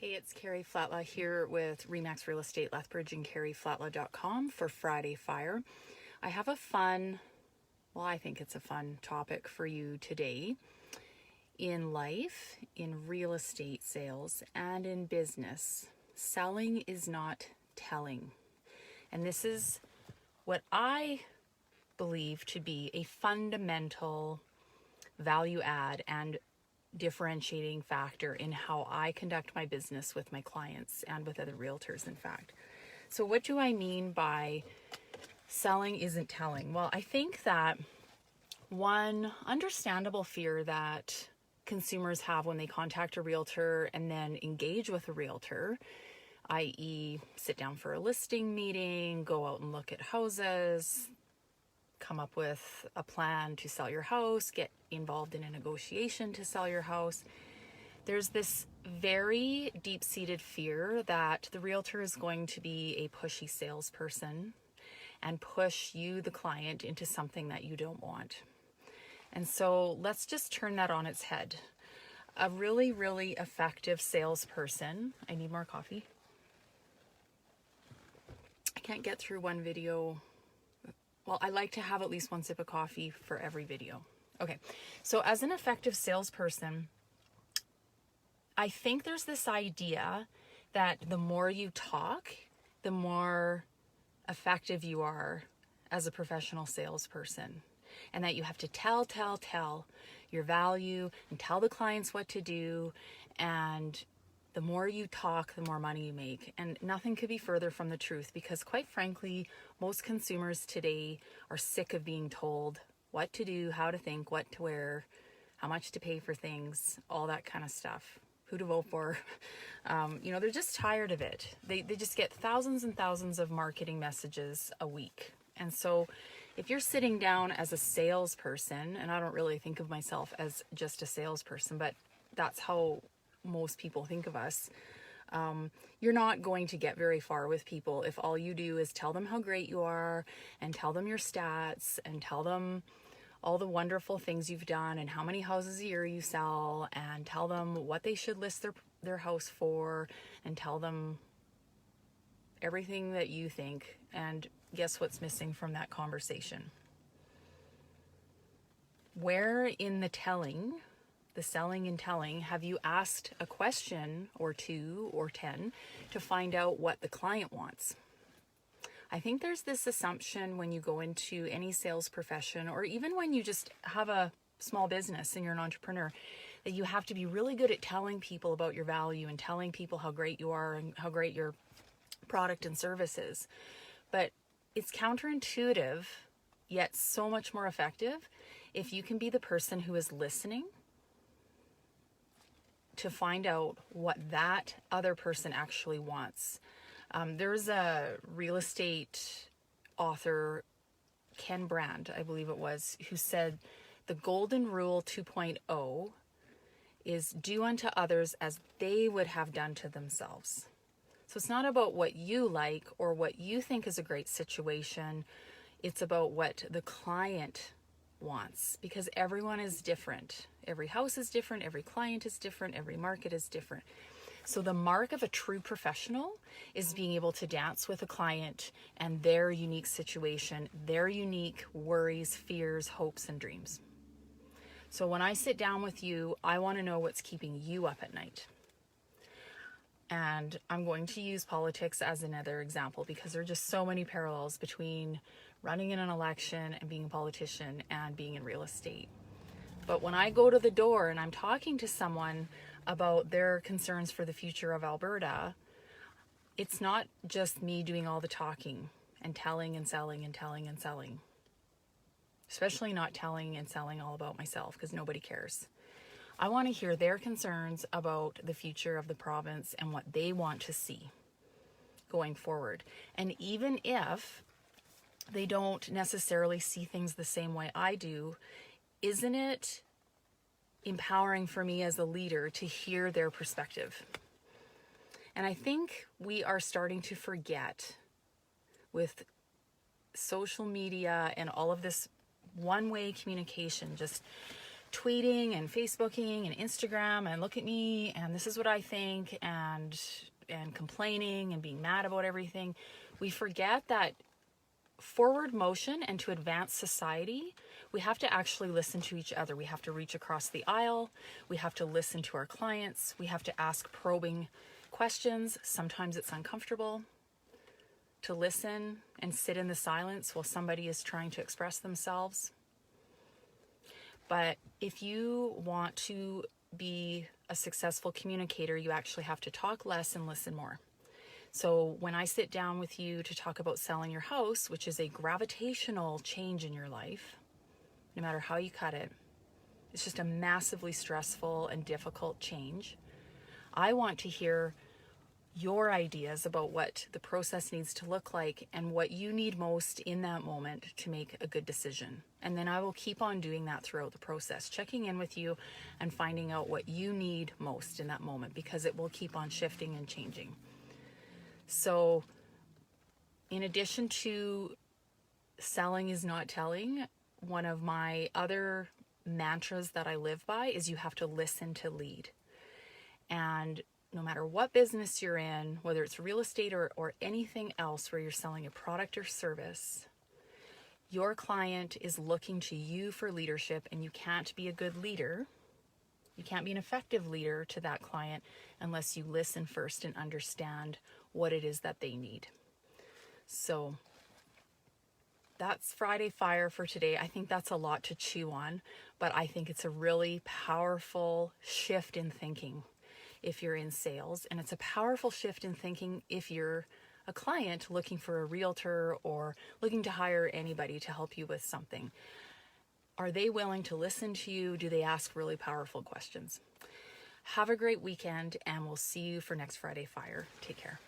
Hey, it's Carrie Flatlaw here with Remax Real Estate Lethbridge and carrieflatlaw.com for Friday Fire. I have a fun, I think it's a fun topic for you today. In life, in real estate sales, and in business, selling is not telling. And this is what I believe to be a fundamental value add and differentiating factor in how I conduct my business with my clients and with other realtors, in fact. So what do I mean by selling isn't telling? Well, I think that one understandable fear that consumers have when they contact a realtor and then engage with a realtor, i.e. sit down for a listing meeting, go out and look at houses, come up with a plan to sell your house, get involved in a negotiation to sell your house. There's this very deep-seated fear that the realtor is going to be a pushy salesperson and push you, the client, into something that you don't want. And so let's just turn that on its head. A really, really effective salesperson. I need more coffee. I can't get through one video. Well, I like to have at least one sip of coffee for every video. Okay, so as an effective salesperson, I think there's this idea that the more you talk, the more effective you are as a professional salesperson. And that you have to tell your value and tell the clients what to do. And the more you talk, the more money you make. And nothing could be further from the truth, because quite frankly, most consumers today are sick of being told what to do, how to think, what to wear, how much to pay for things, all that kind of stuff, who to vote for. They're just tired of it. They just get thousands and thousands of marketing messages a week. And so if you're sitting down as a salesperson, and I don't really think of myself as just a salesperson, but that's how most people think of us, you're not going to get very far with people if all you do is tell them how great you are and tell them your stats and tell them all the wonderful things you've done and how many houses a year you sell and tell them what they should list their house for and tell them everything that you think. And guess what's missing from that conversation? Where in the selling and telling, have you asked a question or 2 or 10 to find out what the client wants? I think there's this assumption when you go into any sales profession, or even when you just have a small business and you're an entrepreneur, that you have to be really good at telling people about your value and telling people how great you are and how great your product and service is. But it's counterintuitive, yet so much more effective if you can be the person who is listening to find out what that other person actually wants. There's a real estate author, Ken Brand, I believe it was, who said the golden rule 2.0 is do unto others as they would have done to themselves. So it's not about what you like or what you think is a great situation. It's about what the client wants, because everyone is different. Every house is different. Every client is different. Every market is different. So the mark of a true professional is being able to dance with a client and their unique situation, their unique worries, fears, hopes, and dreams. So when I sit down with you, I want to know what's keeping you up at night. And I'm going to use politics as another example because there are just so many parallels between running in an election and being a politician and being in real estate. But when I go to the door and I'm talking to someone about their concerns for the future of Alberta, it's not just me doing all the talking and telling and selling and telling and selling. Especially not telling and selling all about myself, because nobody cares. I want to hear their concerns about the future of the province and what they want to see going forward. And even if they don't necessarily see things the same way I do, isn't it empowering for me as a leader to hear their perspective? And I think we are starting to forget, with social media and all of this one-way communication just tweeting and Facebooking and Instagram and look at me and this is what I think and complaining and being mad about everything. We forget that forward motion and to advance society, we have to actually listen to each other. We have to reach across the aisle. We have to listen to our clients. We have to ask probing questions. Sometimes it's uncomfortable to listen and sit in the silence while somebody is trying to express themselves. But if you want to be a successful communicator, you actually have to talk less and listen more. So when I sit down with you to talk about selling your house, which is a gravitational change in your life, no matter how you cut it, it's just a massively stressful and difficult change. I want to hear your ideas about what the process needs to look like and what you need most in that moment to make a good decision. And then I will keep on doing that throughout the process, checking in with you and finding out what you need most in that moment, because it will keep on shifting and changing. So in addition to selling is not telling, one of my other mantras that I live by is you have to listen to lead. And no matter what business you're in, whether it's real estate or anything else where you're selling a product or service, your client is looking to you for leadership, and you can't be a good leader. You can't be an effective leader to that client unless you listen first and understand what it is that they need. So that's Friday Fire for today. I think that's a lot to chew on, but I think it's a really powerful shift in thinking if you're in sales, and it's a powerful shift in thinking if you're a client looking for a realtor or looking to hire anybody to help you with something. Are they willing to listen to you? Do they ask really powerful questions? Have a great weekend, and we'll see you for next Friday Fire. Take care.